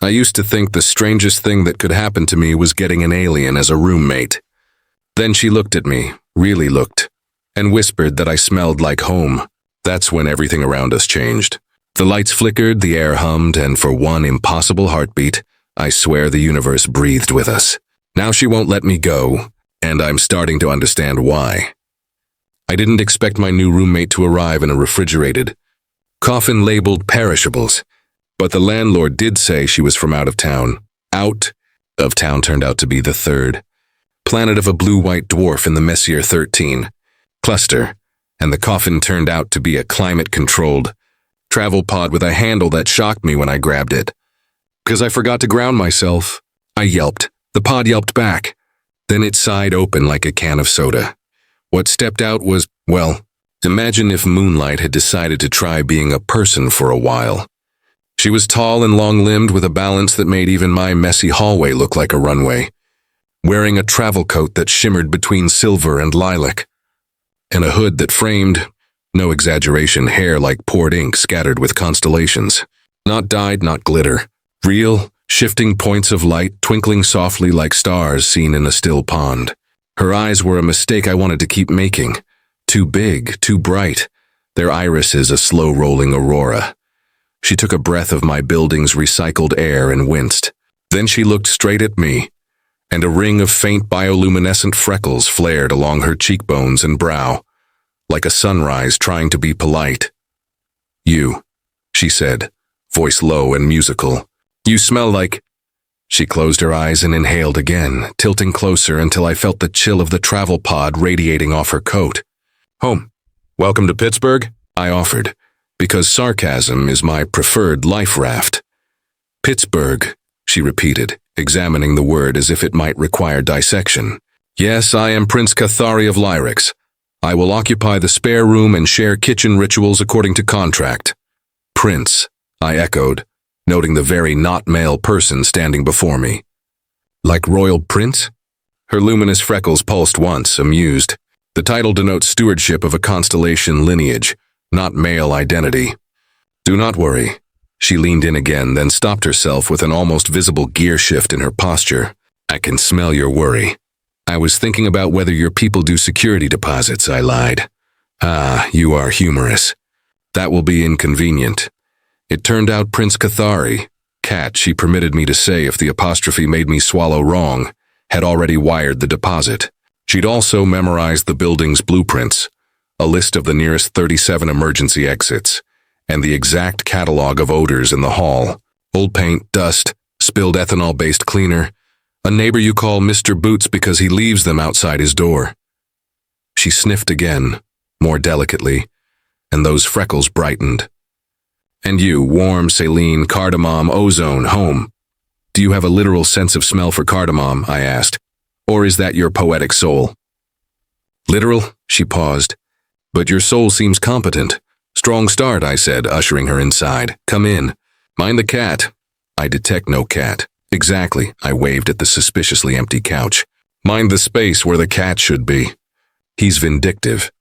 I used to think the strangest thing that could happen to me was getting an alien as a roommate. Then she looked at me, really looked, and whispered that I smelled like home. That's when everything around us changed. The lights flickered, the air hummed, and for one impossible heartbeat, I swear the universe breathed with us. Now she won't let me go, and I'm starting to understand why. I didn't expect my new roommate to arrive in a refrigerated, coffin-labeled perishables, but the landlord did say she was from out of town. Out of town turned out to be the third planet of a blue-white dwarf in the Messier 13 cluster, and the coffin turned out to be a climate-controlled travel pod with a handle that shocked me when I grabbed it. Because I forgot to ground myself, I yelped. The pod yelped back. Then it sighed open like a can of soda. What stepped out was, well, imagine if Moonlight had decided to try being a person for a while. She was tall and long-limbed with a balance that made even my messy hallway look like a runway, wearing a travel coat that shimmered between silver and lilac, and a hood that framed, no exaggeration, hair like poured ink scattered with constellations. Not dyed, not glitter. Real, shifting points of light twinkling softly like stars seen in a still pond. Her eyes were a mistake I wanted to keep making. Too big, too bright. Their irises a slow-rolling aurora. She took a breath of my building's recycled air and winced. Then she looked straight at me, and a ring of faint bioluminescent freckles flared along her cheekbones and brow, like a sunrise trying to be polite. "You," she said, voice low and musical. "You smell like—" She closed her eyes and inhaled again, tilting closer until I felt the chill of the travel pod radiating off her coat. "Home. Welcome to Pittsburgh," I offered, because sarcasm is my preferred life raft. "Pittsburgh," she repeated, examining the word as if it might require dissection. "Yes, I am Prince Cathari of Lyrics. I will occupy the spare room and share kitchen rituals according to contract." "Prince," I echoed, noting the very not-male person standing before me. "Like royal prince?" Her luminous freckles pulsed once, amused. The title denotes stewardship of a constellation lineage, not male identity. "Do not worry." She leaned in again, then stopped herself with an almost visible gear shift in her posture. "I can smell your worry." "I was thinking about whether your people do security deposits," I lied. "Ah, you are humorous. That will be inconvenient." It turned out Prince Cathari, cat she permitted me to say if the apostrophe made me swallow wrong, had already wired the deposit. She'd also memorized the building's blueprints, a list of the nearest 37 emergency exits, and the exact catalog of odors in the hall. Old paint, dust, spilled ethanol-based cleaner, a neighbor you call Mr. Boots because he leaves them outside his door. She sniffed again, more delicately, and those freckles brightened. "And you, warm, saline, cardamom, ozone, home. Do you have a literal sense of smell for cardamom?" I asked. "Or is that your poetic soul?" "Literal?" She paused. "But your soul seems competent." "Strong start," I said, ushering her inside. "Come in. Mind the cat." "I detect no cat." "Exactly," I waved at the suspiciously empty couch. "Mind the space where the cat should be." He's vindictive.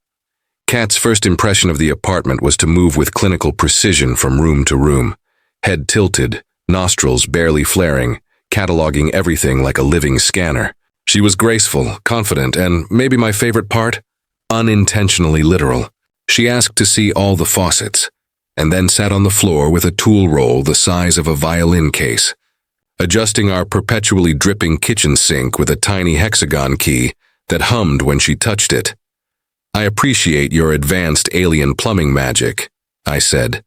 Kat's first impression of the apartment was to move with clinical precision from room to room, head tilted, nostrils barely flaring, cataloging everything like a living scanner. She was graceful, confident, and, maybe my favorite part, unintentionally literal. She asked to see all the faucets, and then sat on the floor with a tool roll the size of a violin case, adjusting our perpetually dripping kitchen sink with a tiny hexagon key that hummed when she touched it. "I appreciate your advanced alien plumbing magic," I said,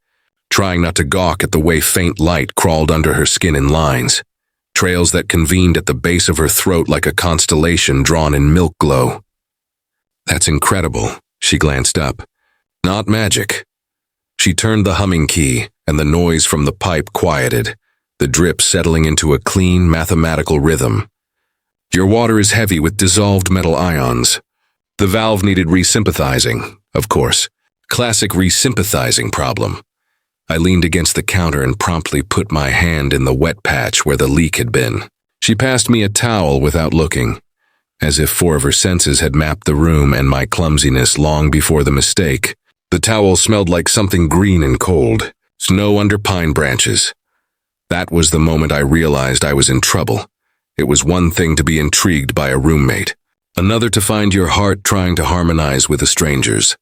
trying not to gawk at the way faint light crawled under her skin in lines, trails that convened at the base of her throat like a constellation drawn in milk glow. "That's incredible," she glanced up. "Not magic." She turned the humming key, and the noise from the pipe quieted, the drip settling into a clean, mathematical rhythm. "Your water is heavy with dissolved metal ions. The valve needed resympathizing, of course. Classic resympathizing problem." I leaned against the counter and promptly put my hand in the wet patch where the leak had been. She passed me a towel without looking, as if 4 of her senses had mapped the room and my clumsiness long before the mistake. The towel smelled like something green and cold, snow under pine branches. That was the moment I realized I was in trouble. It was one thing to be intrigued by a roommate, another to find your heart trying to harmonize with a stranger's.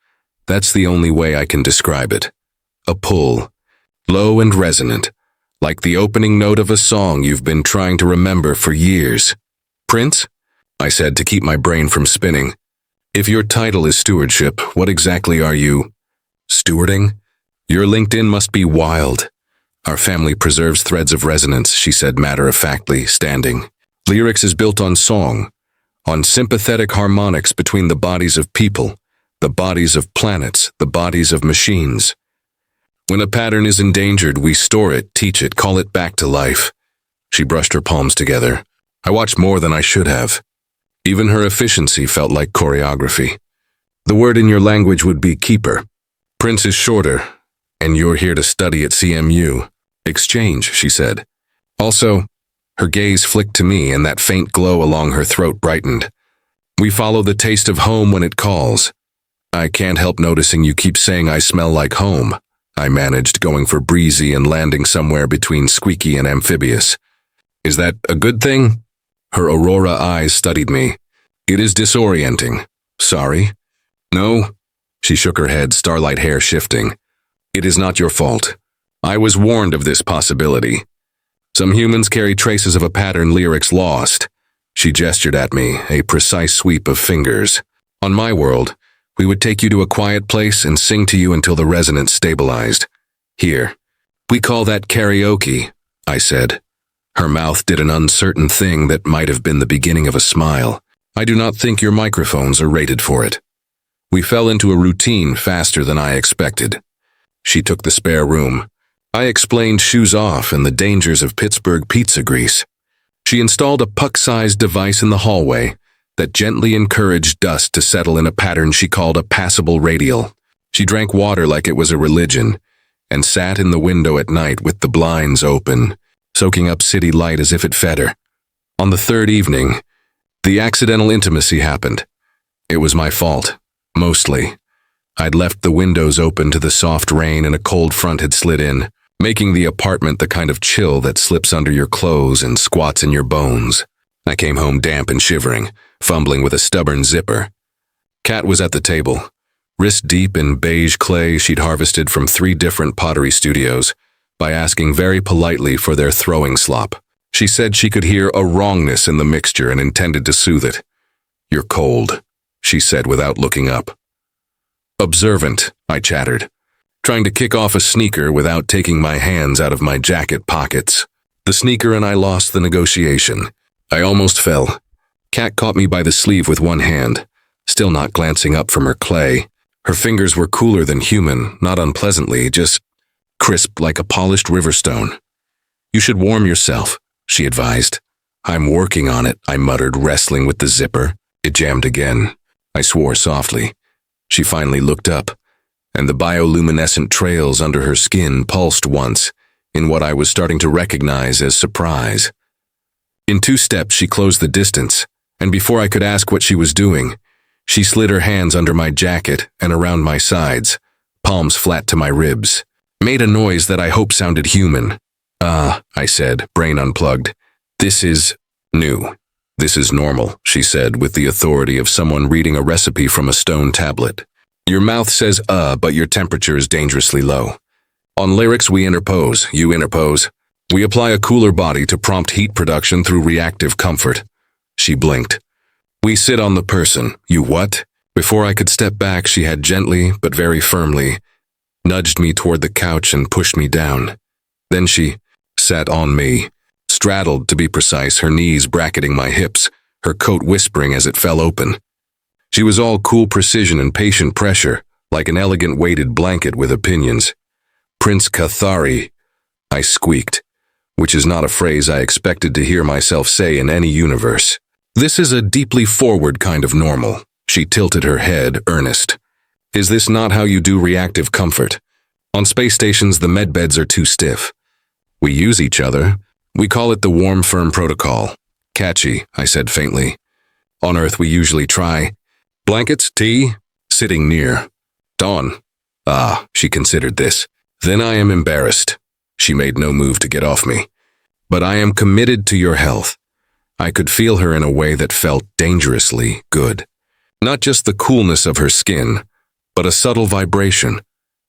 That's the only way I can describe it. A pull, low and resonant, like the opening note of a song you've been trying to remember for years. Prince? I said to keep my brain from spinning. If your title is stewardship, what exactly are you? Stewarding? Your LinkedIn must be wild. Our family preserves threads of resonance, she said matter-of-factly, standing. Lyrics is built on song, on sympathetic harmonics between the bodies of people, the bodies of planets, the bodies of machines. When a pattern is endangered, we store it, teach it, call it back to life. She brushed her palms together. I watched more than I should have. Even her efficiency felt like choreography. The word in your language would be keeper. Prince is shorter, and you're here to study at CMU. Exchange, she said. Also, her gaze flicked to me and that faint glow along her throat brightened. We follow the taste of home when it calls. I can't help noticing you keep saying I smell like home. I managed, going for breezy and landing somewhere between squeaky and amphibious. Is that a good thing? Her aurora eyes studied me. It is disorienting. Sorry? No? She shook her head, starlight hair shifting. It is not your fault. I was warned of this possibility. Some humans carry traces of a pattern lyrics lost. She gestured at me, a precise sweep of fingers. On my world, we would take you to a quiet place and sing to you until the resonance stabilized. Here, we call that karaoke, I said. Her mouth did an uncertain thing that might have been the beginning of a smile. I do not think your microphones are rated for it. We fell into a routine faster than I expected. She took the spare room. I explained shoes off and the dangers of Pittsburgh pizza grease. She installed a puck-sized device in the hallway that gently encouraged dust to settle in a pattern she called a passable radial. She drank water like it was a religion and sat in the window at night with the blinds open, soaking up city light as if it fed her. On the third evening, the accidental intimacy happened. It was my fault, mostly. I'd left the windows open to the soft rain and a cold front had slid in, making the apartment the kind of chill that slips under your clothes and squats in your bones. I came home damp and shivering, fumbling with a stubborn zipper. Kat was at the table, wrist deep in beige clay she'd harvested from 3 different pottery studios, by asking very politely for their throwing slop. She said she could hear a wrongness in the mixture and intended to soothe it. You're cold, she said without looking up. Observant, I chattered, trying to kick off a sneaker without taking my hands out of my jacket pockets. The sneaker and I lost the negotiation. I almost fell. Kat caught me by the sleeve with one hand, still not glancing up from her clay. Her fingers were cooler than human, not unpleasantly, just crisp like a polished riverstone. You should warm yourself, she advised. I'm working on it, I muttered, wrestling with the zipper. It jammed again. I swore softly. She finally looked up, and the bioluminescent trails under her skin pulsed once, in what I was starting to recognize as surprise. In 2 steps, she closed the distance, and before I could ask what she was doing, she slid her hands under my jacket and around my sides, palms flat to my ribs. Made a noise that I hope sounded human. I said, brain unplugged. This is new. This is normal, she said with the authority of someone reading a recipe from a stone tablet. Your mouth says but your temperature is dangerously low. On lyrics we interpose, you interpose. We apply a cooler body to prompt heat production through reactive comfort. She blinked. We sit on the person. You what? Before I could step back, she had gently, but very firmly, nudged me toward the couch and pushed me down. Then she sat on me, straddled to be precise, her knees bracketing my hips, her coat whispering as it fell open. She was all cool precision and patient pressure, like an elegant weighted blanket with opinions. Prince Cathari, I squeaked, which is not a phrase I expected to hear myself say in any universe. This is a deeply forward kind of normal. She tilted her head, earnest. Is this not how you do reactive comfort? On space stations, the medbeds are too stiff. We use each other. We call it the warm, firm protocol. Catchy, I said faintly. On Earth, we usually try. Blankets, tea, sitting near. Dawn. She considered this. Then I am embarrassed. She made no move to get off me. but I am committed to your health. I could feel her in a way that felt dangerously good. Not just the coolness of her skin, but a subtle vibration,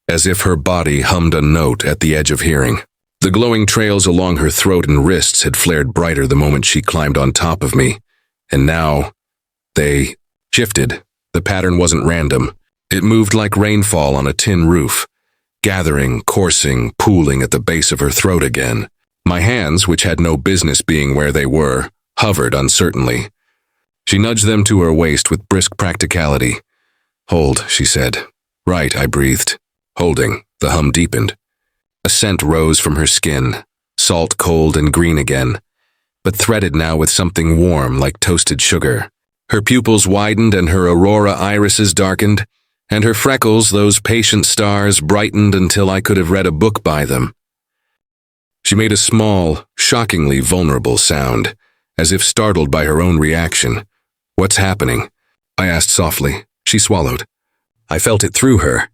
as if her body hummed a note at the edge of hearing. The glowing trails along her throat and wrists had flared brighter the moment she climbed on top of me, and now they shifted. The pattern wasn't random. It moved like rainfall on a tin roof, gathering, coursing, pooling at the base of her throat again. My hands, which had no business being where they were, hovered uncertainly. She nudged them to her waist with brisk practicality. "Hold," she said. "Right," I breathed. Holding. The hum deepened. A scent rose from her skin, salt, cold, and green again, but threaded now with something warm like toasted sugar. Her pupils widened and her aurora irises darkened, and her freckles, those patient stars, brightened until I could have read a book by them. She made a small, shockingly vulnerable sound, as if startled by her own reaction. "What's happening?" I asked softly. She swallowed. I felt it through her.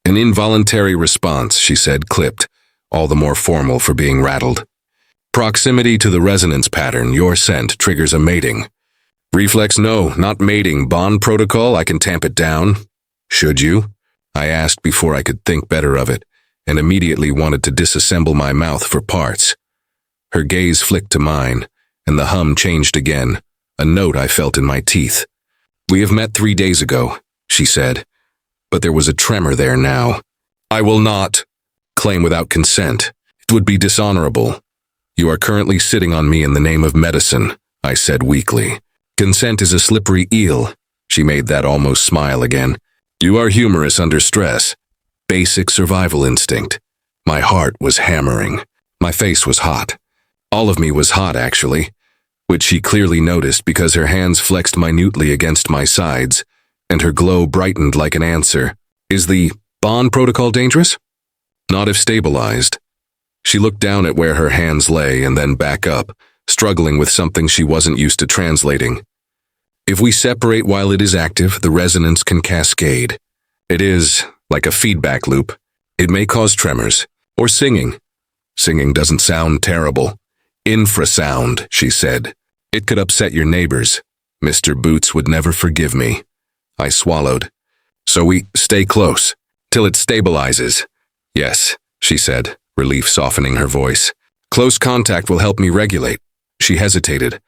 "An involuntary response," she said, clipped, all the more formal for being rattled. "Proximity to the resonance pattern, your scent, triggers a mating." "Reflex, no, not mating. Bond protocol, I can tamp it down." "Should you?" I asked before I could think better of it, and immediately wanted to disassemble my mouth for parts. Her gaze flicked to mine, and the hum changed again, a note I felt in my teeth. "We have met 3 days ago," she said, but there was a tremor there now. "I will not claim without consent. It would be dishonorable. You are currently sitting on me in the name of medicine," I said weakly. "Consent is a slippery eel." She made that almost smile again. "You are humorous under stress. Basic survival instinct." My heart was hammering. My face was hot. All of me was hot, actually, which she clearly noticed because her hands flexed minutely against my sides, and her glow brightened like an answer. "Is the bond protocol dangerous?" "Not if stabilized." She looked down at where her hands lay and then back up, struggling with something she wasn't used to translating. "If we separate while it is active, the resonance can cascade. It is like a feedback loop. It may cause tremors, or singing. Singing doesn't sound terrible. Infrasound," she said. "It could upset your neighbors. Mr. Boots would never forgive me." I swallowed. "So we stay close, till it stabilizes." "Yes," she said, relief softening her voice. "Close contact will help me regulate." She hesitated.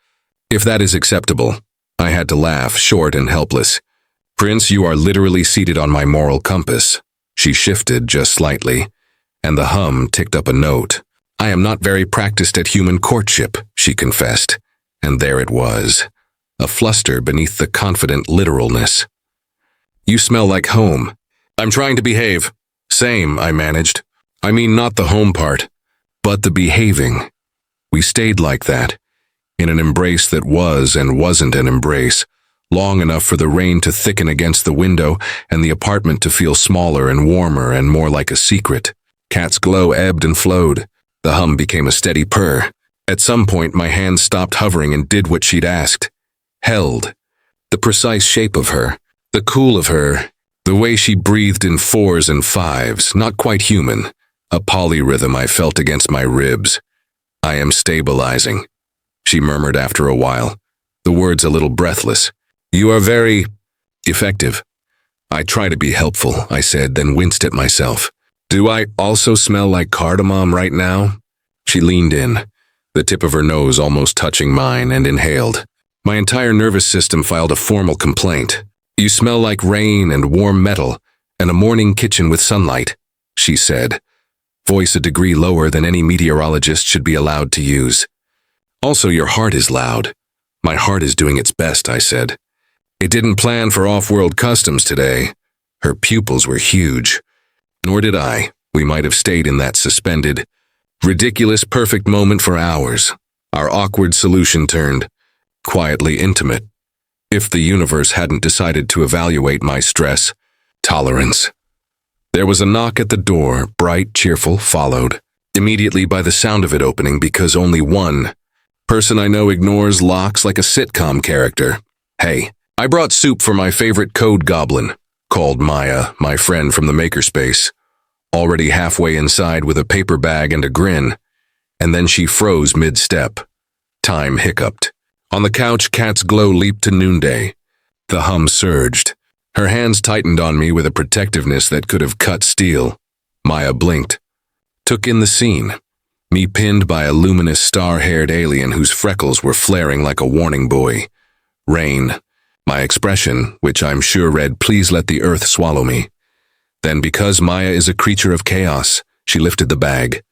"If that is acceptable." I had to laugh, short and helpless. "Prince, you are literally seated on my moral compass." She shifted just slightly, and the hum ticked up a note. "I am not very practiced at human courtship," she confessed, and there it was, a fluster beneath the confident literalness. "You smell like home." "I'm trying to behave." "Same," I managed. "I mean not the home part, but the behaving." We stayed like that, in an embrace that was and wasn't an embrace, long enough for the rain to thicken against the window and the apartment to feel smaller and warmer and more like a secret. Kat's glow ebbed and flowed. The hum became a steady purr. At some point, my hands stopped hovering and did what she'd asked. Held. The precise shape of her, the cool of her, the way she breathed in 4s and 5s, not quite human, a polyrhythm I felt against my ribs. "I am stabilizing," she murmured after a while, the words a little breathless. "You are very effective." "I try to be helpful," I said, then winced at myself. "Do I also smell like cardamom right now?" She leaned in, the tip of her nose almost touching mine, and inhaled. My entire nervous system filed a formal complaint. "You smell like rain and warm metal and a morning kitchen with sunlight," she said, voice a degree lower than any meteorologist should be allowed to use. "Also, your heart is loud." "My heart is doing its best," I said. "It didn't plan for off-world customs today." Her pupils were huge. Nor did I. We might have stayed in that suspended, ridiculous, perfect moment for hours. Our awkward solution turned quietly intimate. If the universe hadn't decided to evaluate my stress tolerance. There was a knock at the door, bright, cheerful, followed immediately by the sound of it opening because only one person I know ignores locks like a sitcom character. "Hey, I brought soup for my favorite code goblin," called Maya, my friend from the makerspace, already halfway inside with a paper bag and a grin. and then she froze mid-step. Time hiccuped. On the couch, Kat's glow leaped to noonday. The hum surged. Her hands tightened on me with a protectiveness that could have cut steel. Maya blinked. Took in the scene. Me pinned by a luminous star-haired alien whose freckles were flaring like a warning buoy. Rain. My expression, which I'm sure read, "Please let the earth swallow me." Then, because Maya is a creature of chaos, she lifted the bag.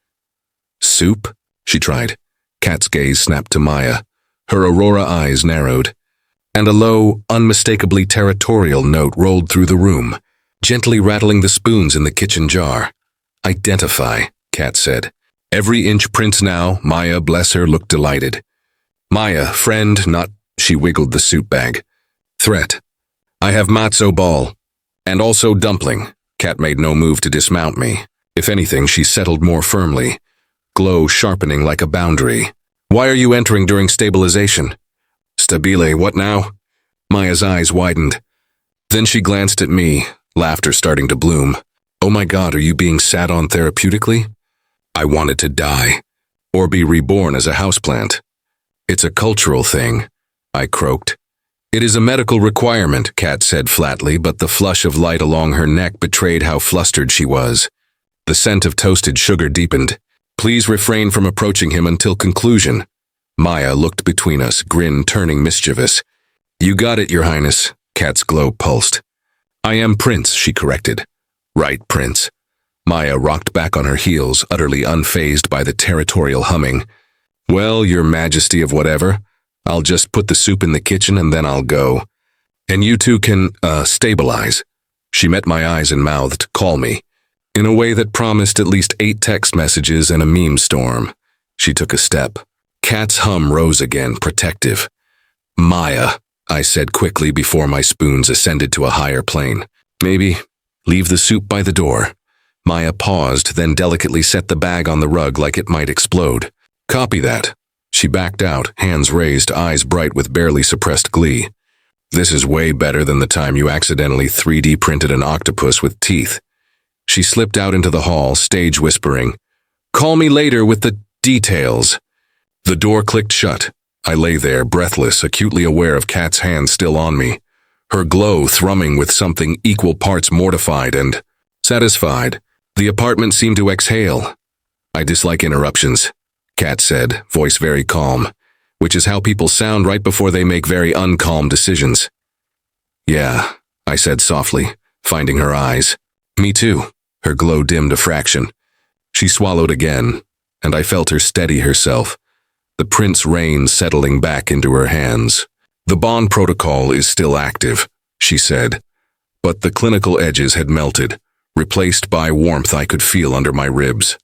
"Soup?" she tried. Kat's gaze snapped to Maya. Her aurora eyes narrowed, and a low, unmistakably territorial note rolled through the room, gently rattling the spoons in the kitchen jar. "Identify," Kat said. "Every inch prints now." Maya, bless her, looked delighted. "Maya, friend, not—" She wiggled the soup bag. "Threat. I have matzo ball. And also dumpling." Kat made no move to dismount me. If anything, she settled more firmly, glow sharpening like a boundary. "Why are you entering during stabilization?" "Stabile, what now?" Maya's eyes widened. Then she glanced at me, laughter starting to bloom. "Oh my God, are you being sat on therapeutically?" I wanted to die, or be reborn as a houseplant. "It's a cultural thing," I croaked. "It is a medical requirement," Kat said flatly, but the flush of light along her neck betrayed how flustered she was. The scent of toasted sugar deepened. "Please refrain from approaching him until conclusion." Maya looked between us, grin turning mischievous. "You got it, Your Highness," Kat's glow pulsed. "I am Prince," she corrected. "Right, Prince." Maya rocked back on her heels, utterly unfazed by the territorial humming. "Well, Your Majesty of whatever. I'll just put the soup in the kitchen and then I'll go. And you two can, stabilize." She met my eyes and mouthed, "Call me," in a way that promised at least 8 text messages and a meme storm. She took a step. Kat's hum rose again, protective. "Maya," I said quickly before my spoons ascended to a higher plane. "Maybe leave the soup by the door." Maya paused, then delicately set the bag on the rug like it might explode. "Copy that." She backed out, hands raised, eyes bright with barely suppressed glee. "This is way better than the time you accidentally 3D printed an octopus with teeth." She slipped out into the hall, stage whispering, "Call me later with the details." The door clicked shut. I lay there, breathless, acutely aware of Kat's hand still on me, her glow thrumming with something equal parts mortified and satisfied. The apartment seemed to exhale. "I dislike interruptions," Kat said, voice very calm, which is how people sound right before they make very uncalm decisions. "Yeah," I said softly, finding her eyes. "Me too." Her glow dimmed a fraction. She swallowed again, and I felt her steady herself, the prince rein settling back into her hands. "The bond protocol is still active," she said, but the clinical edges had melted, replaced by warmth I could feel under my ribs.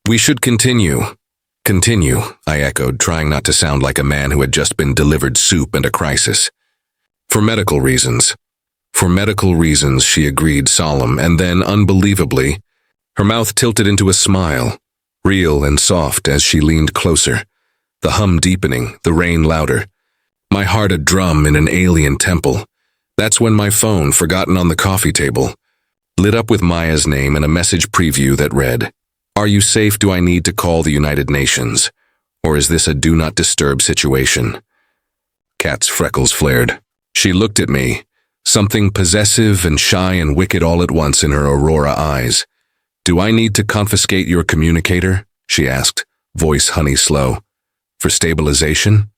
"We should continue." "Continue," I echoed, trying not to sound like a man who had just been delivered soup and a crisis. "For medical reasons." "For medical reasons," she agreed, solemn, and then, unbelievably, her mouth tilted into a smile, real and soft as she leaned closer, the hum deepening, the rain louder. My heart a drum in an alien temple. That's when my phone, forgotten on the coffee table, lit up with Maya's name and a message preview that read, "Are you safe? Do I need to call the United Nations? Or is this a do not disturb situation?" Kat's freckles flared. She looked at me, something possessive and shy and wicked all at once in her aurora eyes. "Do I need to confiscate your communicator?" she asked, voice honey slow. "For stabilization?"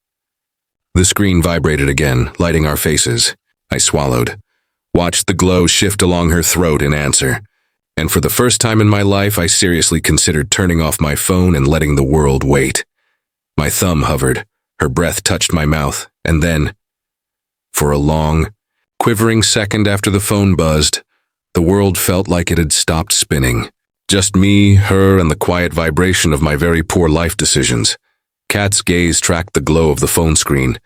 The screen vibrated again, lighting our faces. I swallowed, watched the glow shift along her throat in answer, and for the first time in my life I seriously considered turning off my phone and letting the world wait. My thumb hovered, her breath touched my mouth, and then, for a long, quivering second after the phone buzzed, the world felt like it had stopped spinning. Just me, her, and the quiet vibration of my very poor life decisions. Kat's gaze tracked the glow of the phone screen,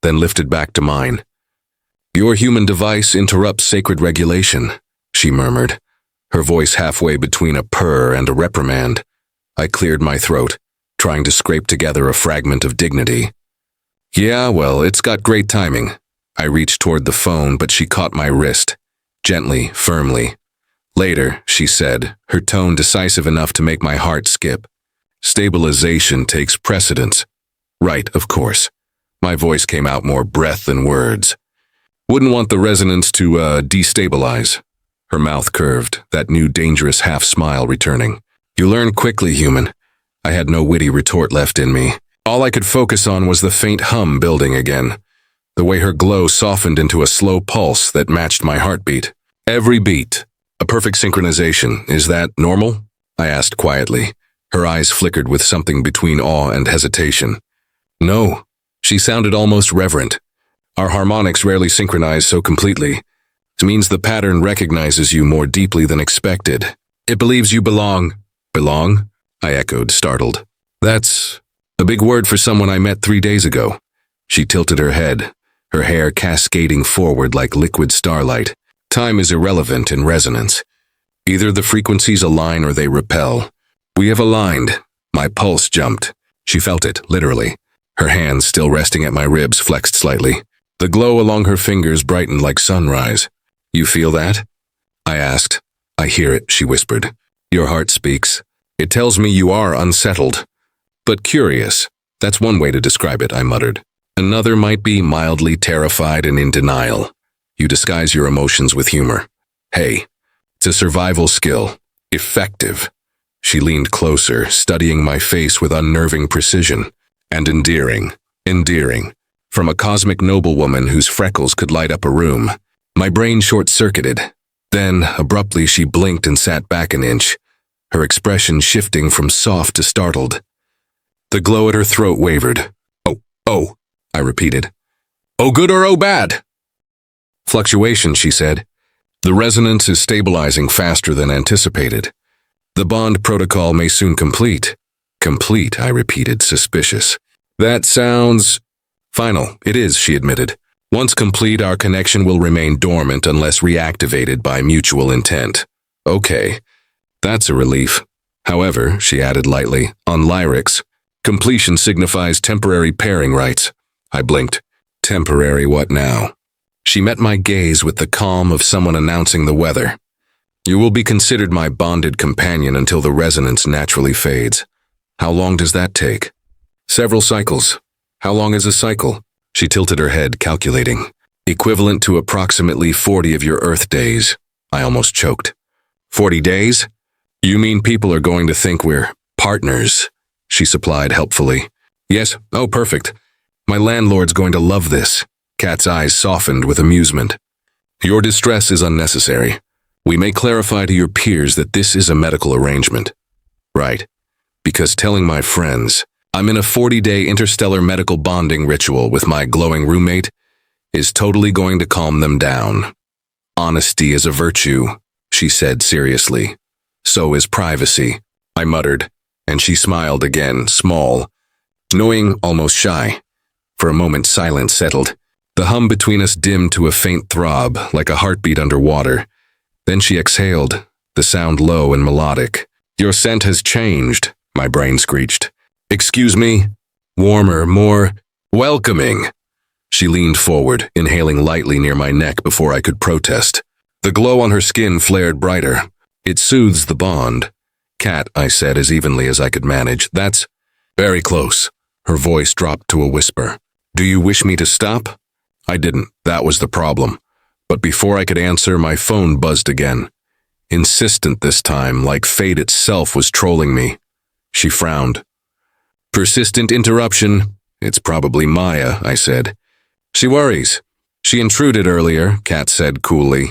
then lifted back to mine. "Your human device interrupts sacred regulation," she murmured, her voice halfway between a purr and a reprimand. I cleared my throat, trying to scrape together a fragment of dignity. "Yeah, well, it's got great timing." I reached toward the phone, but she caught my wrist, gently, firmly. "Later," she said, her tone decisive enough to make my heart skip. Stabilization takes precedence. Right, of course. My voice came out more breath than words. Wouldn't want the resonance to, destabilize. Her mouth curved, that new dangerous half-smile returning. You learn quickly, human. I had no witty retort left in me. All I could focus on was the faint hum building again. The way her glow softened into a slow pulse that matched my heartbeat. Every beat. A perfect synchronization. Is that normal? I asked quietly. Her eyes flickered with something between awe and hesitation. No. She sounded almost reverent. Our harmonics rarely synchronize so completely. It means the pattern recognizes you more deeply than expected. It believes you belong. Belong? I echoed, startled. That's a big word for someone I met 3 days ago. She tilted her head, her hair cascading forward like liquid starlight. Time is irrelevant in resonance. Either the frequencies align or they repel. We have aligned. My pulse jumped. She felt it, literally. Her hands, still resting at my ribs, flexed slightly. The glow along her fingers brightened like sunrise. You feel that? I asked. I hear it, she whispered. Your heart speaks. It tells me you are unsettled. But curious. That's one way to describe it, I muttered. Another might be mildly terrified and in denial. You disguise your emotions with humor. Hey, it's a survival skill. Effective. She leaned closer, studying my face with unnerving precision. And endearing. Endearing. From a cosmic noblewoman whose freckles could light up a room. My brain short-circuited. Then, abruptly, she blinked and sat back an inch, her expression shifting from soft to startled. The glow at her throat wavered. Oh, I repeated. Oh good or oh bad? Fluctuation, she said. The resonance is stabilizing faster than anticipated. The bond protocol may soon complete. Complete, I repeated, suspicious. That sounds... Final, it is, she admitted. Once complete, our connection will remain dormant unless reactivated by mutual intent. Okay, that's a relief. However, she added lightly, on lyrics, completion signifies temporary pairing rights. I blinked. Temporary what now? She met my gaze with the calm of someone announcing the weather. You will be considered my bonded companion until the resonance naturally fades. How long does that take? Several cycles. How long is a cycle? She tilted her head, calculating. Equivalent to approximately 40 of your Earth days. I almost choked. 40 days? You mean people are going to think we're partners? She supplied helpfully. Yes, oh perfect. My landlord's going to love this. Kat's eyes softened with amusement. Your distress is unnecessary. We may clarify to your peers that this is a medical arrangement. Right. Because telling my friends I'm in a 40-day interstellar medical bonding ritual with my glowing roommate is totally going to calm them down. Honesty is a virtue, she said seriously. So is privacy, I muttered, and she smiled again, small, knowing, almost shy. For a moment silence settled. The hum between us dimmed to a faint throb, like a heartbeat underwater. Then she exhaled, the sound low and melodic. Your scent has changed, my brain screeched. Excuse me? Warmer, more welcoming. She leaned forward, inhaling lightly near my neck before I could protest. The glow on her skin flared brighter. It soothes the bond. Kat, I said as evenly as I could manage. That's very close. Her voice dropped to a whisper. Do you wish me to stop? I didn't. That was the problem. But before I could answer, my phone buzzed again. Insistent this time, like fate itself was trolling me. She frowned. Persistent interruption. It's probably Maya, I said. She worries. She intruded earlier, Kat said coolly.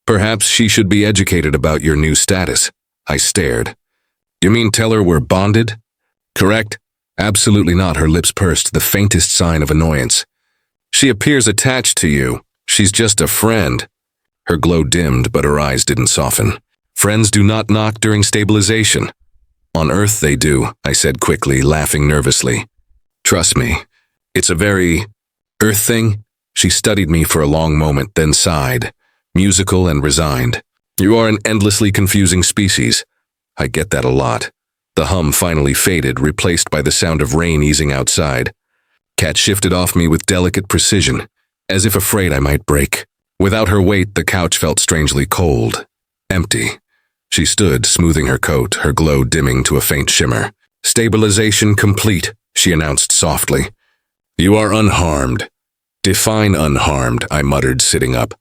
Perhaps she should be educated about your new status. I stared. You mean tell her we're bonded? Correct. Absolutely not, her lips pursed, the faintest sign of annoyance. She appears attached to you. She's just a friend. Her glow dimmed, but her eyes didn't soften. Friends do not knock during stabilization. On Earth they do, I said quickly, laughing nervously. Trust me, it's a very Earth thing. She studied me for a long moment, then sighed, musical and resigned. You are an endlessly confusing species. I get that a lot. The hum finally faded, replaced by the sound of rain easing outside. Kat shifted off me with delicate precision, as if afraid I might break. Without her weight, the couch felt strangely cold, empty. She stood, smoothing her coat, her glow dimming to a faint shimmer. Stabilization complete, she announced softly. You are unharmed. Define unharmed, I muttered, sitting up.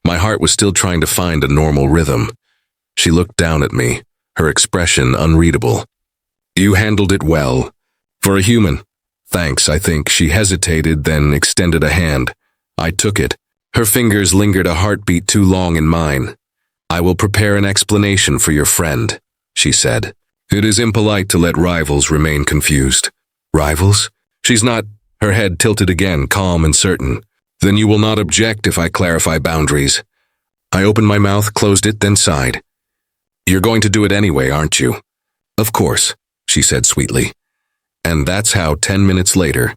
My heart was still trying to find a normal rhythm. She looked down at me, her expression unreadable. You handled it well. For a human. Thanks, I think. She hesitated, then extended a hand. I took it. Her fingers lingered a heartbeat too long in mine. I will prepare an explanation for your friend, she said. It is impolite to let rivals remain confused. Rivals? She's not. Her head tilted again, calm and certain. Then you will not object if I clarify boundaries. I opened my mouth, closed it, then sighed. You're going to do it anyway, aren't you? Of course, she said sweetly. And that's how 10 minutes later,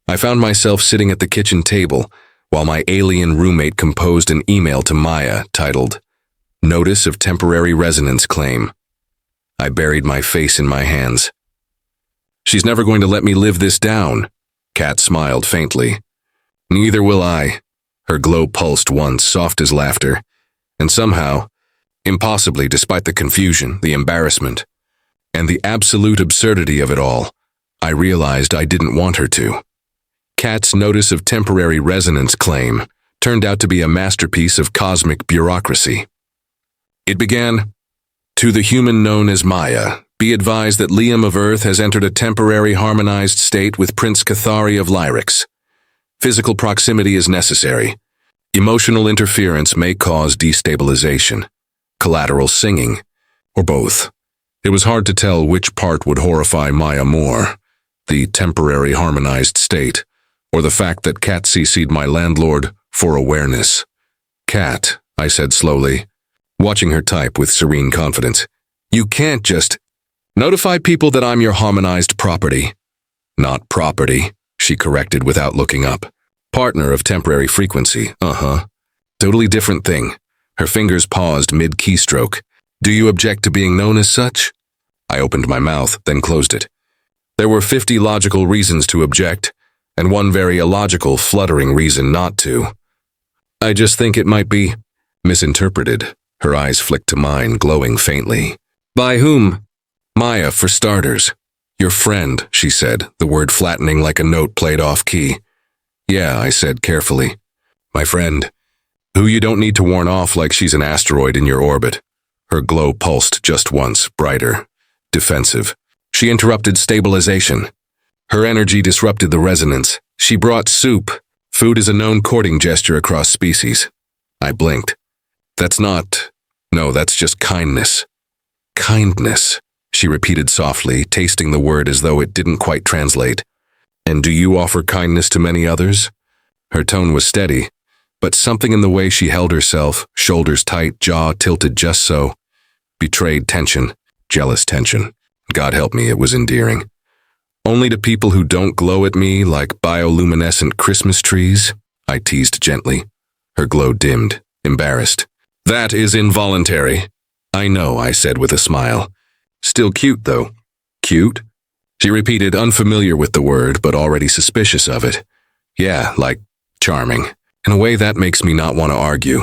I found myself sitting at the kitchen table while my alien roommate composed an email to Maya titled, Notice of Temporary Resonance Claim. I buried my face in my hands. She's never going to let me live this down, Kat smiled faintly. Neither will I. Her glow pulsed once, soft as laughter, and somehow, impossibly despite the confusion, the embarrassment, and the absolute absurdity of it all, I realized I didn't want her to. Kat's notice of temporary resonance claim turned out to be a masterpiece of cosmic bureaucracy. It began, To the human known as Maya, be advised that Liam of Earth has entered a temporary harmonized state with Prince Cathari of Lyrics. Physical proximity is necessary. Emotional interference may cause destabilization, collateral singing, or both. It was hard to tell which part would horrify Maya more, the temporary harmonized state, or the fact that Kat CC'd my landlord for awareness. Kat, I said slowly, watching her type with serene confidence, you can't just notify people that I'm your harmonized property. Not property, she corrected without looking up. Partner of temporary frequency, Totally different thing. Her fingers paused mid-keystroke. Do you object to being known as such? I opened my mouth, then closed it. There were 50 logical reasons to object, and one very illogical, fluttering reason not to. I just think it might be misinterpreted. Her eyes flicked to mine, glowing faintly. By whom? Maya, for starters. Your friend, she said, the word flattening like a note played off-key. Yeah, I said carefully. My friend, who you don't need to warn off like she's an asteroid in your orbit. Her glow pulsed just once, brighter, defensive. She interrupted stabilization. Her energy disrupted the resonance. She brought soup. Food is a known courting gesture across species. I blinked. That's just kindness. Kindness, she repeated softly, tasting the word as though it didn't quite translate. And do you offer kindness to many others? Her tone was steady, but something in the way she held herself, shoulders tight, jaw tilted just so, betrayed tension, jealous tension. God help me, it was endearing. Only to people who don't glow at me like bioluminescent Christmas trees, I teased gently. Her glow dimmed, embarrassed. That is involuntary. I know, I said with a smile. Still cute, though. Cute? She repeated, unfamiliar with the word, but already suspicious of it. Yeah, like charming. In a way that makes me not want to argue.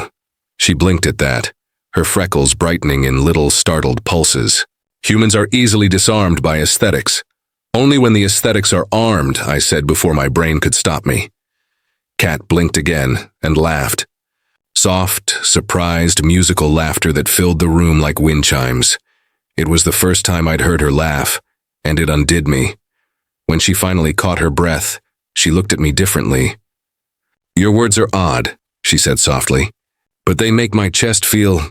She blinked at that, her freckles brightening in little startled pulses. Humans are easily disarmed by aesthetics. Only when the aesthetics are armed, I said before my brain could stop me. Kat blinked again and laughed. Soft, surprised, musical laughter that filled the room like wind chimes. It was the first time I'd heard her laugh, and it undid me. When she finally caught her breath, she looked at me differently. Your words are odd, she said softly, but they make my chest feel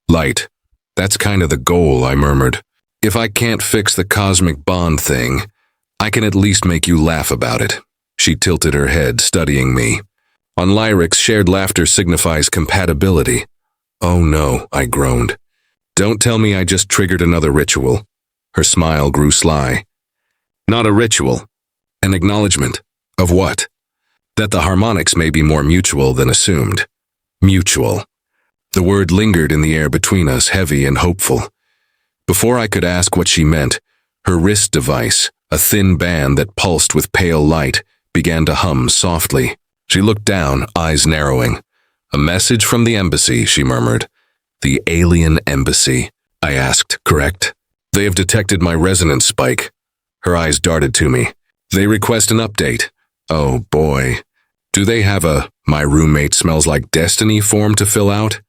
light. That's kind of the goal, I murmured. If I can't fix the cosmic bond thing, I can at least make you laugh about it. She tilted her head, studying me. On Lyrics, shared laughter signifies compatibility. Oh no, I groaned. Don't tell me I just triggered another ritual. Her smile grew sly. Not a ritual. An acknowledgement. Of what? That the harmonics may be more mutual than assumed. Mutual. The word lingered in the air between us, heavy and hopeful. Before I could ask what she meant, her wrist device, a thin band that pulsed with pale light, began to hum softly. She looked down, eyes narrowing. A message from the embassy, she murmured. The alien embassy, I asked, correct? They have detected my resonance spike. Her eyes darted to me. They request an update. Oh boy. Do they have a "my roommate smells like destiny" form to fill out?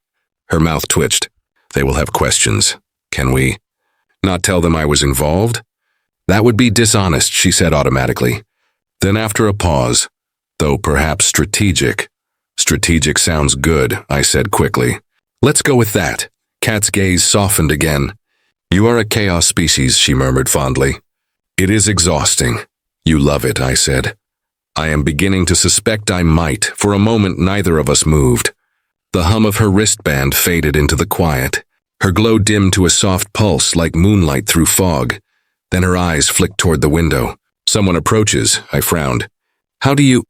Her mouth twitched. They will have questions. Can we not tell them I was involved? That would be dishonest, she said automatically. Then after a pause, though perhaps strategic. Strategic sounds good, I said quickly. Let's go with that. Kat's gaze softened again. You are a chaos species, she murmured fondly. It is exhausting. You love it, I said. I am beginning to suspect I might. For a moment, neither of us moved. The hum of her wristband faded into the quiet. Her glow dimmed to a soft pulse like moonlight through fog. Then her eyes flicked toward the window. Someone approaches, I frowned. How do you…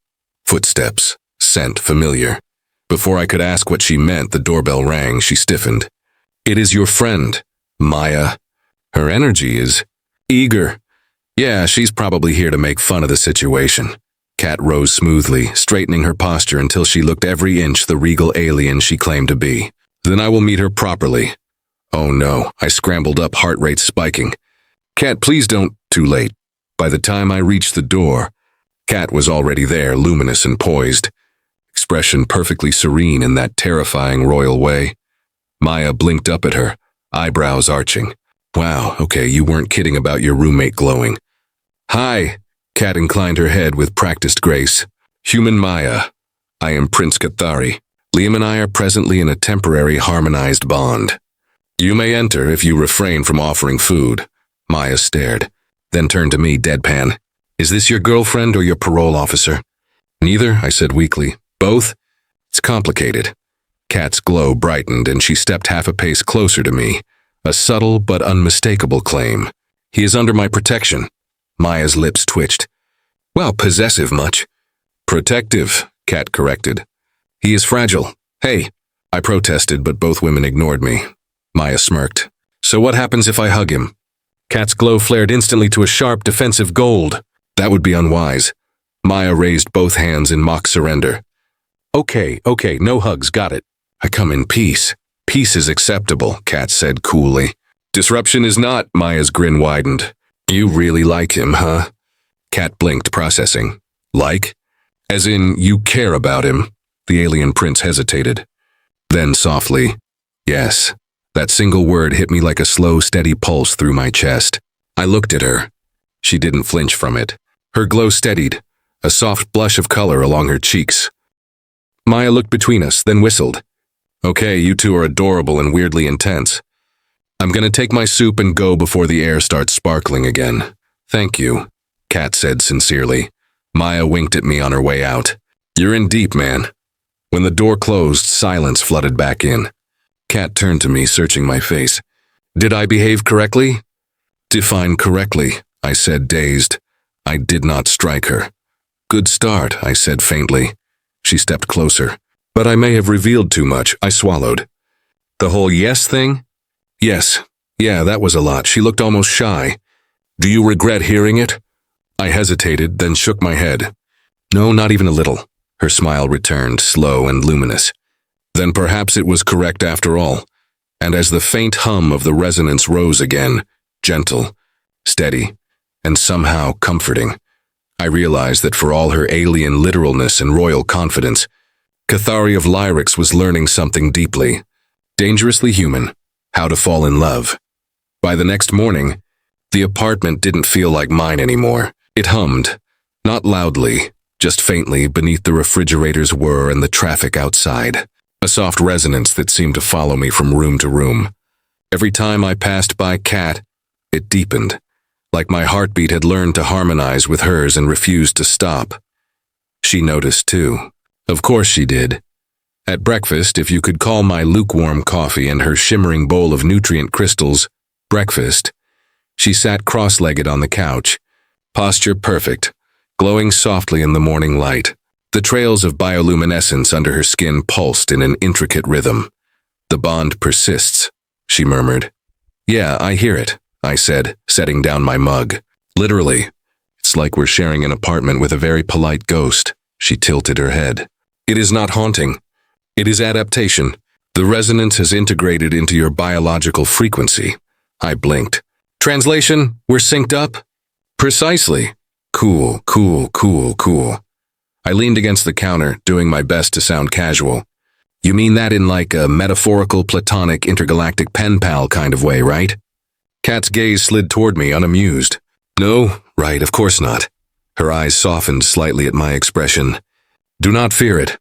Footsteps. Scent familiar. Before I could ask what she meant, the doorbell rang. She stiffened. It is your friend, Maya. Her energy is eager. Yeah, she's probably here to make fun of the situation. Kat rose smoothly, straightening her posture until she looked every inch the regal alien she claimed to be. Then I will meet her properly. Oh no, I scrambled up, heart rate spiking. Kat, please don't… Too late. By the time I reached the door, Kat was already there, luminous and poised. Expression perfectly serene in that terrifying royal way. Maya blinked up at her, eyebrows arching. Wow, okay, you weren't kidding about your roommate glowing. Hi. Kat inclined her head with practiced grace. Human Maya. I am Prince Cathari. Liam and I are presently in a temporary harmonized bond. You may enter if you refrain from offering food. Maya stared, then turned to me, deadpan. Is this your girlfriend or your parole officer? Neither, I said weakly. Both? It's complicated. Kat's glow brightened and she stepped half a pace closer to me. A subtle but unmistakable claim. He is under my protection. Maya's lips twitched. Well, possessive much. Protective, Kat corrected. He is fragile. Hey, I protested, but both women ignored me. Maya smirked. So what happens if I hug him? Kat's glow flared instantly to a sharp, defensive gold. That would be unwise. Maya raised both hands in mock surrender. Okay, no hugs, got it. I come in peace. Peace is acceptable, Kat said coolly. Disruption is not, Maya's grin widened. You really like him, huh? Kat blinked, processing. Like? As in, you care about him? The alien prince hesitated. Then softly, yes. That single word hit me like a slow, steady pulse through my chest. I looked at her. She didn't flinch from it. Her glow steadied, a soft blush of color along her cheeks. Maya looked between us, then whistled. Okay, you two are adorable and weirdly intense. I'm gonna take my soup and go before the air starts sparkling again. Thank you, Kat said sincerely. Maya winked at me on her way out. You're in deep, man. When the door closed, silence flooded back in. Kat turned to me, searching my face. Did I behave correctly? Define correctly, I said, dazed. I did not strike her. Good start, I said faintly. She stepped closer. But I may have revealed too much, I swallowed. The whole yes thing? Yes. Yeah, that was a lot. She looked almost shy. Do you regret hearing it? I hesitated, then shook my head. No, not even a little. Her smile returned, slow and luminous. Then perhaps it was correct after all. And as the faint hum of the resonance rose again, gentle, steady, and somehow comforting, I realized that for all her alien literalness and royal confidence, Cathari of Lyrics was learning something deeply, dangerously human, how to fall in love. By the next morning, the apartment didn't feel like mine anymore. It hummed, not loudly, just faintly beneath the refrigerator's whir and the traffic outside, a soft resonance that seemed to follow me from room to room. Every time I passed by Kat, it deepened, like my heartbeat had learned to harmonize with hers and refused to stop. She noticed too. Of course she did. At breakfast, if you could call my lukewarm coffee and her shimmering bowl of nutrient crystals breakfast, she sat cross-legged on the couch, posture perfect, glowing softly in the morning light. The trails of bioluminescence under her skin pulsed in an intricate rhythm. The bond persists, she murmured. Yeah, I hear it, I said, setting down my mug. Literally, it's like we're sharing an apartment with a very polite ghost. She tilted her head. It is not haunting. It is adaptation. The resonance has integrated into your biological frequency. I blinked. Translation, we're synced up? Precisely. Cool, cool, cool, cool. I leaned against the counter, doing my best to sound casual. You mean that in like a metaphorical, platonic, intergalactic pen pal kind of way, right? Kat's gaze slid toward me, unamused. No, right, of course not. Her eyes softened slightly at my expression. Do not fear it.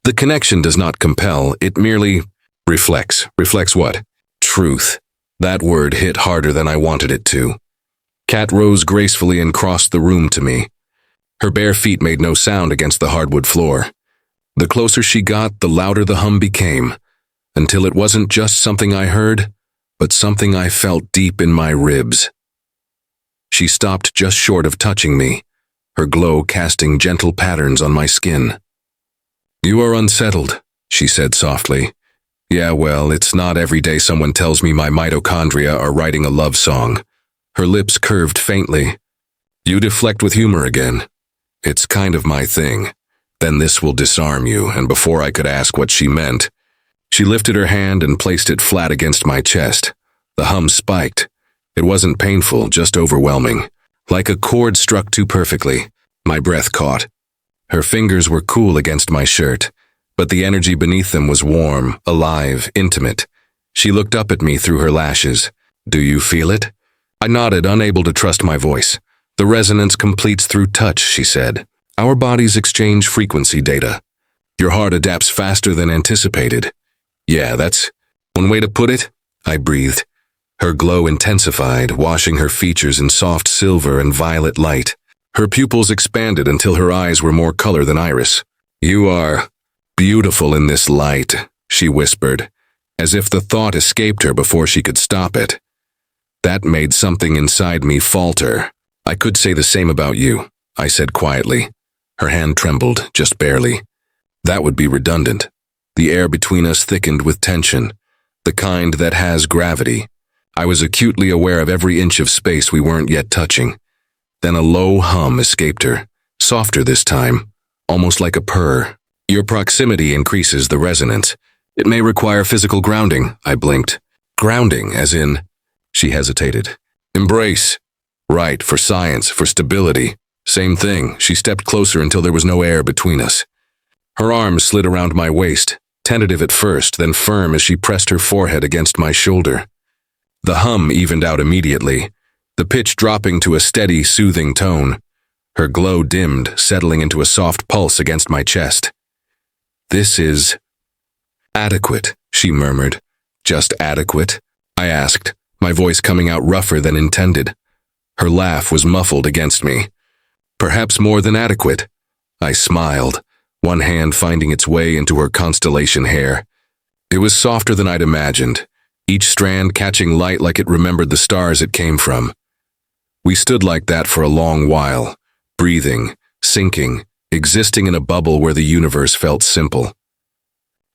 The connection does not compel, it merely reflects. Reflects what? Truth. That word hit harder than I wanted it to. Kat rose gracefully and crossed the room to me. Her bare feet made no sound against the hardwood floor. The closer she got, the louder the hum became, until it wasn't just something I heard, but something I felt deep in my ribs. She stopped just short of touching me, her glow casting gentle patterns on my skin. You are unsettled, she said softly. Yeah, well, it's not every day someone tells me my mitochondria are writing a love song. Her lips curved faintly. You deflect with humor again. It's kind of my thing. Then this will disarm you, and before I could ask what she meant, she lifted her hand and placed it flat against my chest. The hum spiked. It wasn't painful, just overwhelming. Like a chord struck too perfectly. My breath caught. Her fingers were cool against my shirt, but the energy beneath them was warm, alive, intimate. She looked up at me through her lashes. Do you feel it? I nodded, unable to trust my voice. The resonance completes through touch, she said. Our bodies exchange frequency data. Your heart adapts faster than anticipated. Yeah, that's one way to put it, I breathed. Her glow intensified, washing her features in soft silver and violet light. Her pupils expanded until her eyes were more color than iris. You are beautiful in this light, she whispered, as if the thought escaped her before she could stop it. That made something inside me falter. I could say the same about you, I said quietly. Her hand trembled, just barely. That would be redundant. The air between us thickened with tension, the kind that has gravity. I was acutely aware of every inch of space we weren't yet touching. Then a low hum escaped her, softer this time, almost like a purr. Your proximity increases the resonance. It may require physical grounding, I blinked. Grounding, as in... She hesitated. Embrace. Right, for science, for stability. Same thing. She stepped closer until there was no air between us. Her arms slid around my waist, tentative at first, then firm as she pressed her forehead against my shoulder. The hum evened out immediately, the pitch dropping to a steady, soothing tone. Her glow dimmed, settling into a soft pulse against my chest. This is... adequate, she murmured. Just adequate? I asked, my voice coming out rougher than intended. Her laugh was muffled against me. Perhaps more than adequate. I smiled, one hand finding its way into her constellation hair. It was softer than I'd imagined, each strand catching light like it remembered the stars it came from. We stood like that for a long while, breathing, sinking, existing in a bubble where the universe felt simple.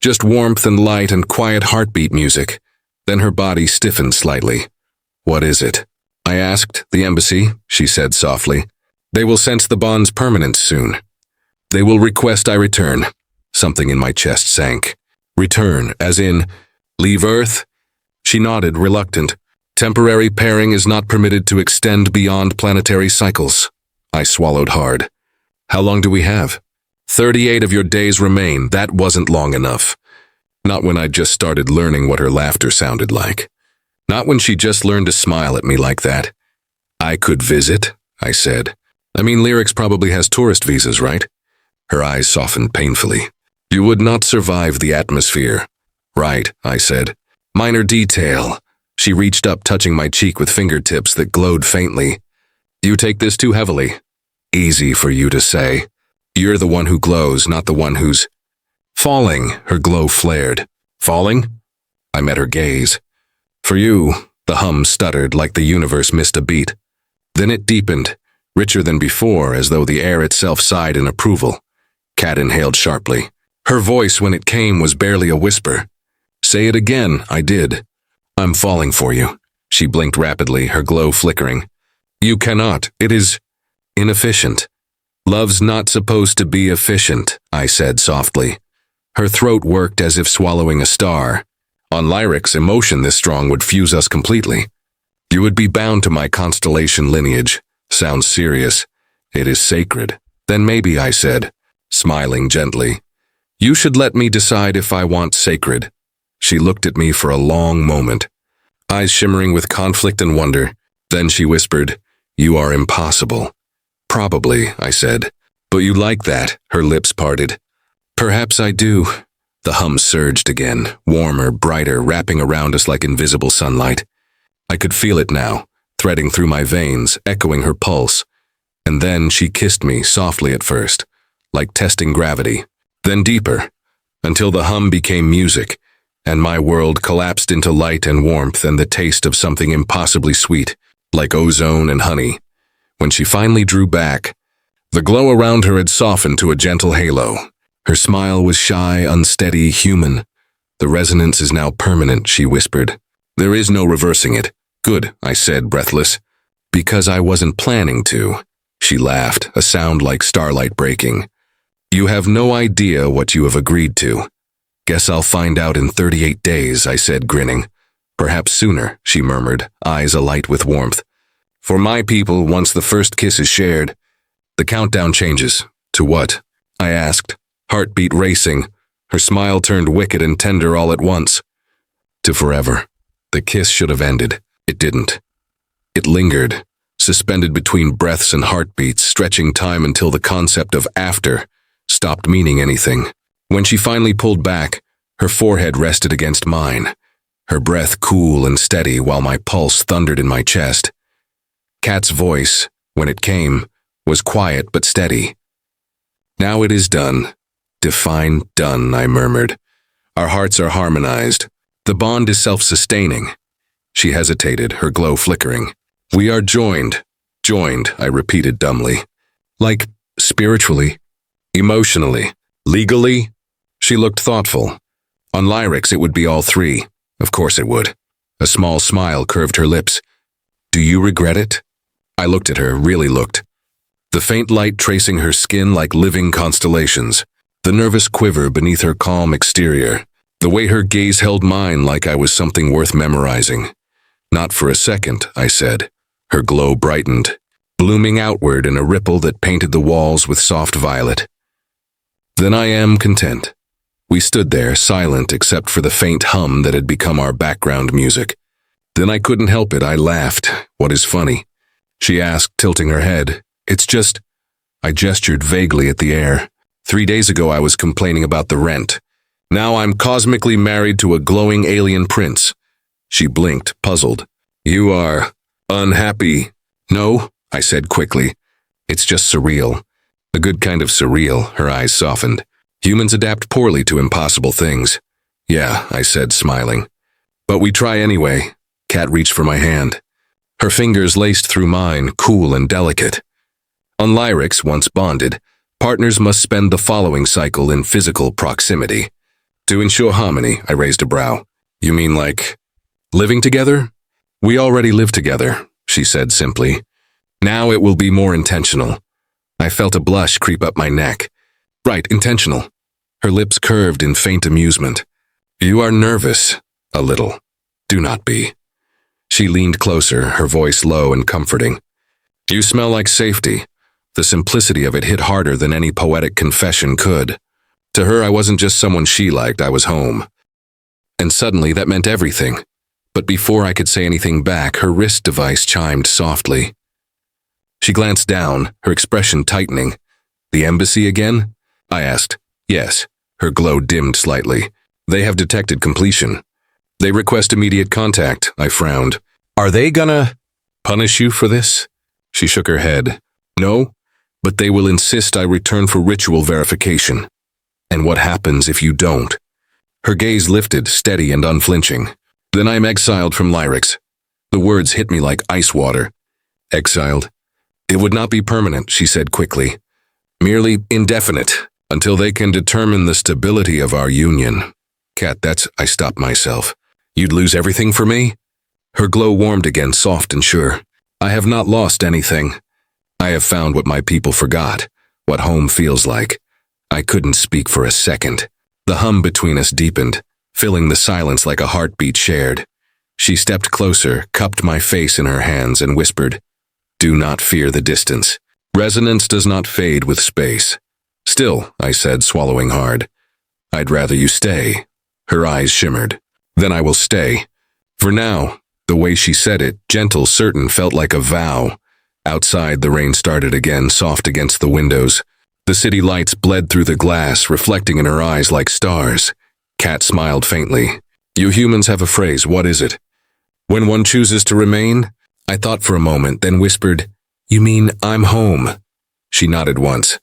Just warmth and light and quiet heartbeat music. Then her body stiffened slightly. What is it? I asked. The embassy, she said softly. They will sense the bond's permanence soon. They will request I return. Something in my chest sank. Return, as in, leave Earth? She nodded, reluctant. Temporary pairing is not permitted to extend beyond planetary cycles. I swallowed hard. How long do we have? 38 of your days remain. That wasn't long enough. Not when I'd just started learning what her laughter sounded like. Not when she just learned to smile at me like that. I could visit, I said. I mean, Lyrics probably has tourist visas, right? Her eyes softened painfully. You would not survive the atmosphere. Right, I said. Minor detail. She reached up, touching my cheek with fingertips that glowed faintly. You take this too heavily. Easy for you to say. You're the one who glows, not the one who's... Falling, her glow flared. Falling? I met her gaze. For you, the hum stuttered like the universe missed a beat. Then it deepened, richer than before, as though the air itself sighed in approval. Kat inhaled sharply. Her voice, when it came, was barely a whisper. Say it again, I did. I'm falling for you. She blinked rapidly, her glow flickering. You cannot. It is inefficient. Love's not supposed to be efficient, I said softly. Her throat worked as if swallowing a star. On Lyrics, emotion this strong would fuse us completely. You would be bound to my constellation lineage, Sounds serious. It is sacred. Then maybe, I said, smiling gently. You should let me decide if I want sacred. She looked at me for a long moment, eyes shimmering with conflict and wonder. Then she whispered, You are impossible. Probably, I said. But you like that, her lips parted. Perhaps I do. The hum surged again, warmer, brighter, wrapping around us like invisible sunlight. I could feel it now, threading through my veins, echoing her pulse. And then she kissed me, softly at first, like testing gravity, then deeper, until the hum became music, and my world collapsed into light and warmth and the taste of something impossibly sweet, like ozone and honey. When she finally drew back, the glow around her had softened to a gentle halo. Her smile was shy, unsteady, human. The resonance is now permanent, she whispered. There is no reversing it. Good, I said, breathless. Because I wasn't planning to. She laughed, a sound like starlight breaking. You have no idea what you have agreed to. Guess I'll find out in 38 days, I said, grinning. Perhaps sooner, she murmured, eyes alight with warmth. For my people, once the first kiss is shared, the countdown changes. To what? I asked, heartbeat racing. Her smile turned wicked and tender all at once. To forever. The kiss should have ended. It didn't. It lingered, suspended between breaths and heartbeats, stretching time until the concept of after stopped meaning anything. When she finally pulled back, her forehead rested against mine, her breath cool and steady while my pulse thundered in my chest. Kat's voice, when it came, was quiet but steady. Now it is done. Define done, I murmured. Our hearts are harmonized. The bond is self-sustaining. She hesitated, her glow flickering. We are joined, I repeated dumbly. Like, spiritually, emotionally, legally? She looked thoughtful. On lyrics, it would be all three. Of course it would. A small smile curved her lips. Do you regret it? I looked at her, really looked. The faint light tracing her skin like living constellations. The nervous quiver beneath her calm exterior. The way her gaze held mine like I was something worth memorizing. Not for a second, I said. Her glow brightened, blooming outward in a ripple that painted the walls with soft violet. Then I am content. We stood there, silent except for the faint hum that had become our background music. Then I couldn't help it, I laughed. What is funny? She asked, tilting her head. It's just... I gestured vaguely at the air. 3 days ago I was complaining about the rent. Now I'm cosmically married to a glowing alien prince. She blinked, puzzled. You are... unhappy? No, I said quickly. It's just surreal. A good kind of surreal, her eyes softened. Humans adapt poorly to impossible things. Yeah, I said, smiling. But we try anyway. Kat reached for my hand. Her fingers laced through mine, cool and delicate. On lyrics, once bonded, partners must spend the following cycle in physical proximity. To ensure harmony, I raised a brow. You mean like... living together? We already live together, she said simply. Now it will be more intentional. I felt a blush creep up my neck. Right, intentional. Her lips curved in faint amusement. You are nervous. A little. Do not be. She leaned closer, her voice low and comforting. You smell like safety. The simplicity of it hit harder than any poetic confession could. To her, I wasn't just someone she liked, I was home. And suddenly that meant everything. But before I could say anything back, her wrist device chimed softly. She glanced down, her expression tightening. The embassy again? I asked. Yes. Her glow dimmed slightly. They have detected completion. They request immediate contact, I frowned. Are they gonna punish you for this? She shook her head. No, but they will insist I return for ritual verification. And what happens if you don't? Her gaze lifted, steady and unflinching. Then I'm exiled from lyrics. The words hit me like ice water. Exiled? It would not be permanent, she said quickly. Merely indefinite, until they can determine the stability of our union. Kat, I stopped myself. You'd lose everything for me? Her glow warmed again, soft and sure. I have not lost anything. I have found what my people forgot, what home feels like. I couldn't speak for a second. The hum between us deepened, filling the silence like a heartbeat shared. She stepped closer, cupped my face in her hands, and whispered, Do not fear the distance. Resonance does not fade with space. Still, I said, swallowing hard, I'd rather you stay. Her eyes shimmered. Then I will stay. For now. The way she said it, gentle, certain, felt like a vow. Outside, the rain started again, soft against the windows. The city lights bled through the glass, reflecting in her eyes like stars. Kat smiled faintly. You humans have a phrase, what is it? When one chooses to remain? I thought for a moment, then whispered, You mean I'm home? She nodded once.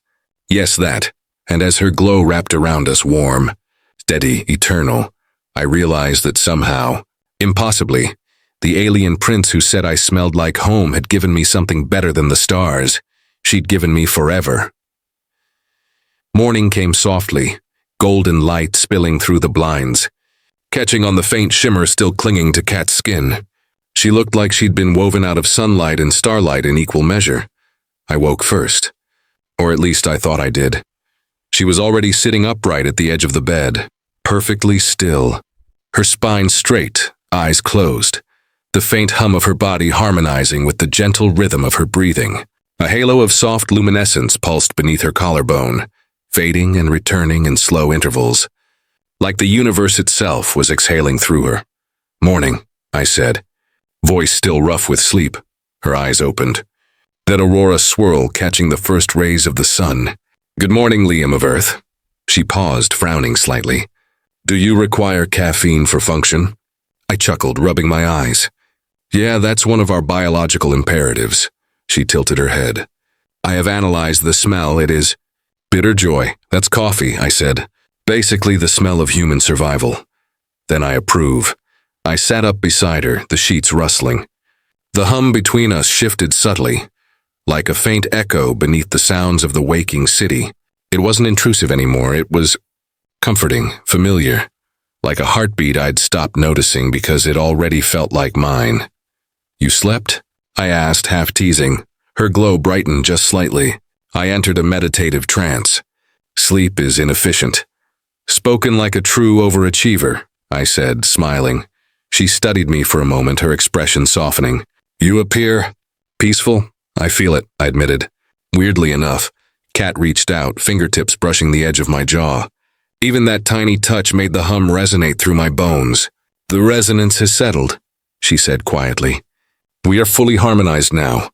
Yes, that. And as her glow wrapped around us, warm, steady, eternal, I realized that somehow, impossibly, the alien prince who said I smelled like home had given me something better than the stars. She'd given me forever. Morning came softly, golden light spilling through the blinds, catching on the faint shimmer still clinging to Kat's skin. She looked like she'd been woven out of sunlight and starlight in equal measure. I woke first. Or at least I thought I did. She was already sitting upright at the edge of the bed, perfectly still, her spine straight, eyes closed, the faint hum of her body harmonizing with the gentle rhythm of her breathing. A halo of soft luminescence pulsed beneath her collarbone, fading and returning in slow intervals, like the universe itself was exhaling through her. Morning, I said, voice still rough with sleep. Her eyes opened. That aurora swirl catching the first rays of the sun. Good morning, Liam of Earth. She paused, frowning slightly. Do you require caffeine for function? I chuckled, rubbing my eyes. Yeah, that's one of our biological imperatives. She tilted her head. I have analyzed the smell. It is bitter joy. That's coffee, I said. Basically the smell of human survival. Then I approve. I sat up beside her, the sheets rustling. The hum between us shifted subtly, like a faint echo beneath the sounds of the waking city. It wasn't intrusive anymore. It was comforting, familiar, like a heartbeat I'd stopped noticing because it already felt like mine. You slept? I asked, half teasing. Her glow brightened just slightly. I entered a meditative trance. Sleep is inefficient. Spoken like a true overachiever, I said, smiling. She studied me for a moment, her expression softening. You appear peaceful? I feel it, I admitted. Weirdly enough, Kat reached out, fingertips brushing the edge of my jaw. Even that tiny touch made the hum resonate through my bones. The resonance has settled, she said quietly. We are fully harmonized now.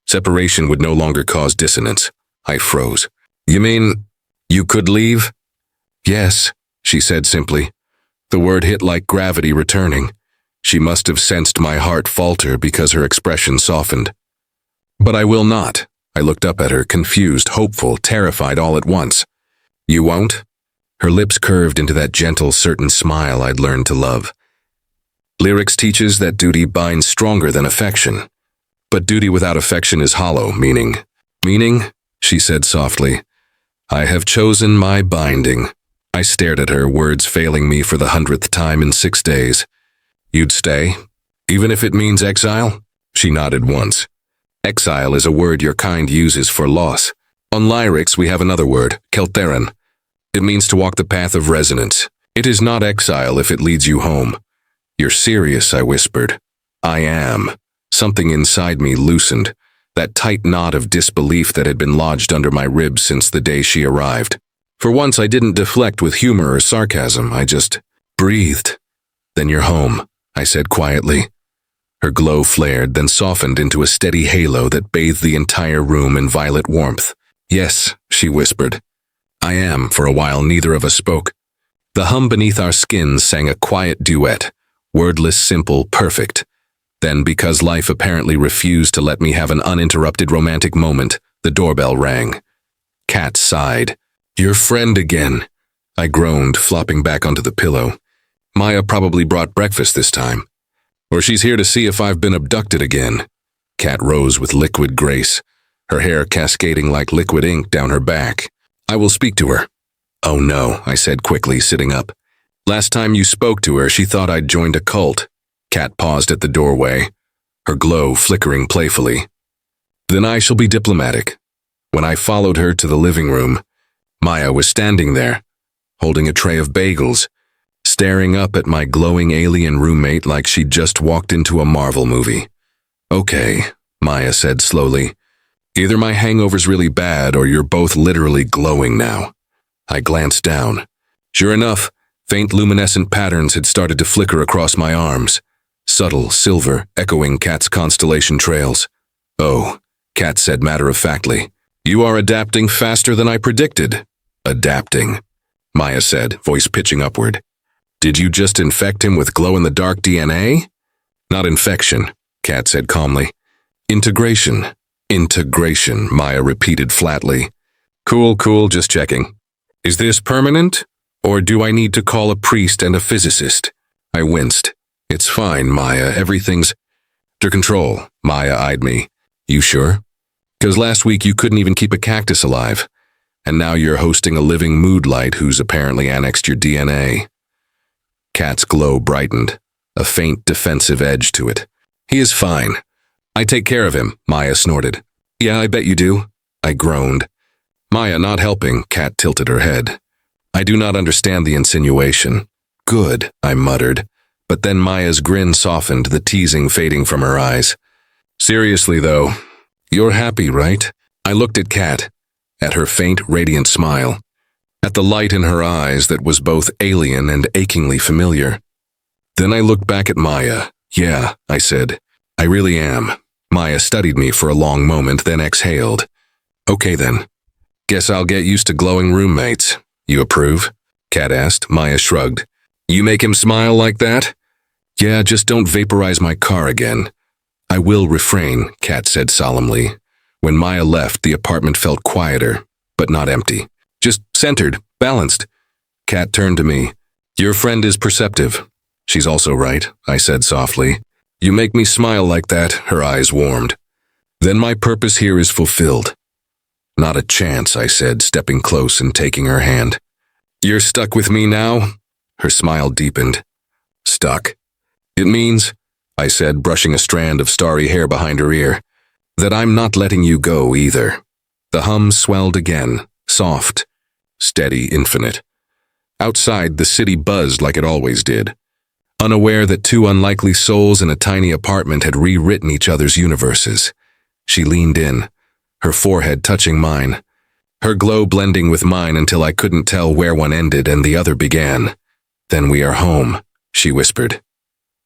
Separation would no longer cause dissonance. I froze. You mean you could leave? Yes, she said simply. The word hit like gravity returning. She must have sensed my heart falter because her expression softened. But I will not. I looked up at her, confused, hopeful, terrified all at once. You won't? Her lips curved into that gentle, certain smile I'd learned to love. Lyrics teaches that duty binds stronger than affection. But duty without affection is hollow, meaning. Meaning? She said softly. I have chosen my binding. I stared at her, words failing me for the 100th time in 6 days. You'd stay? Even if it means exile? She nodded once. Exile is a word your kind uses for loss. On lyrics, we have another word, kelteran. It means to walk the path of resonance. It is not exile if it leads you home. You're serious, I whispered. I am. Something inside me loosened, that tight knot of disbelief that had been lodged under my ribs since the day she arrived. For once, I didn't deflect with humor or sarcasm. I just breathed. Then you're home, I said quietly. Her glow flared, then softened into a steady halo that bathed the entire room in violet warmth. Yes, she whispered. I am. For a while, neither of us spoke. The hum beneath our skins sang a quiet duet, wordless, simple, perfect. Then, because life apparently refused to let me have an uninterrupted romantic moment, the doorbell rang. Kat sighed. Your friend again, I groaned, flopping back onto the pillow. Maya probably brought breakfast this time. Or she's here to see if I've been abducted again. Kat rose with liquid grace, her hair cascading like liquid ink down her back. I will speak to her. Oh no, I said quickly, sitting up. Last time you spoke to her, she thought I'd joined a cult. Kat paused at the doorway, her glow flickering playfully. Then I shall be diplomatic. When I followed her to the living room, Maya was standing there, holding a tray of bagels, staring up at my glowing alien roommate like she'd just walked into a Marvel movie. Okay, Maya said slowly. Either my hangover's really bad or you're both literally glowing now. I glanced down. Sure enough, faint luminescent patterns had started to flicker across my arms. Subtle, silver, echoing Kat's constellation trails. Oh, Kat said matter-of-factly. You are adapting faster than I predicted. Adapting, Maya said, voice pitching upward. Did you just infect him with glow-in-the-dark DNA? Not infection, Kat said calmly. Integration. Integration, Maya repeated flatly. Cool, just checking. Is this permanent? Or do I need to call a priest and a physicist? I winced. It's fine, Maya, everything's under control. Maya eyed me. You sure? 'Cause last week you couldn't even keep a cactus alive. And now you're hosting a living mood light who's apparently annexed your DNA. Kat's glow brightened, a faint defensive edge to it. He is fine. I take care of him, Maya snorted. Yeah, I bet you do. I groaned. Maya not helping, Kat tilted her head. I do not understand the insinuation. Good, I muttered. But then Maya's grin softened, the teasing fading from her eyes. Seriously, though, you're happy, right? I looked at Kat, at her faint, radiant smile, at the light in her eyes that was both alien and achingly familiar. Then I looked back at Maya. Yeah, I said, I really am. Maya studied me for a long moment, then exhaled. Okay then. Guess I'll get used to glowing roommates. You approve? Kat asked. Maya shrugged. You make him smile like that? Yeah, just don't vaporize my car again. I will refrain, Kat said solemnly. When Maya left, the apartment felt quieter, but not empty. Just centered, balanced. Kat turned to me. Your friend is perceptive. She's also right, I said softly. You make me smile like that, her eyes warmed. Then my purpose here is fulfilled. Not a chance, I said, stepping close and taking her hand. You're stuck with me now? Her smile deepened. Stuck? It means, I said, brushing a strand of starry hair behind her ear, that I'm not letting you go either. The hum swelled again, soft, steady, infinite. Outside, the city buzzed like it always did, unaware that two unlikely souls in a tiny apartment had rewritten each other's universes. She leaned in, her forehead touching mine, her glow blending with mine until I couldn't tell where one ended and the other began. Then we are home, she whispered.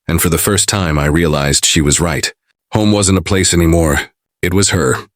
And for the first time I realized she was right. Home wasn't a place anymore. It was her.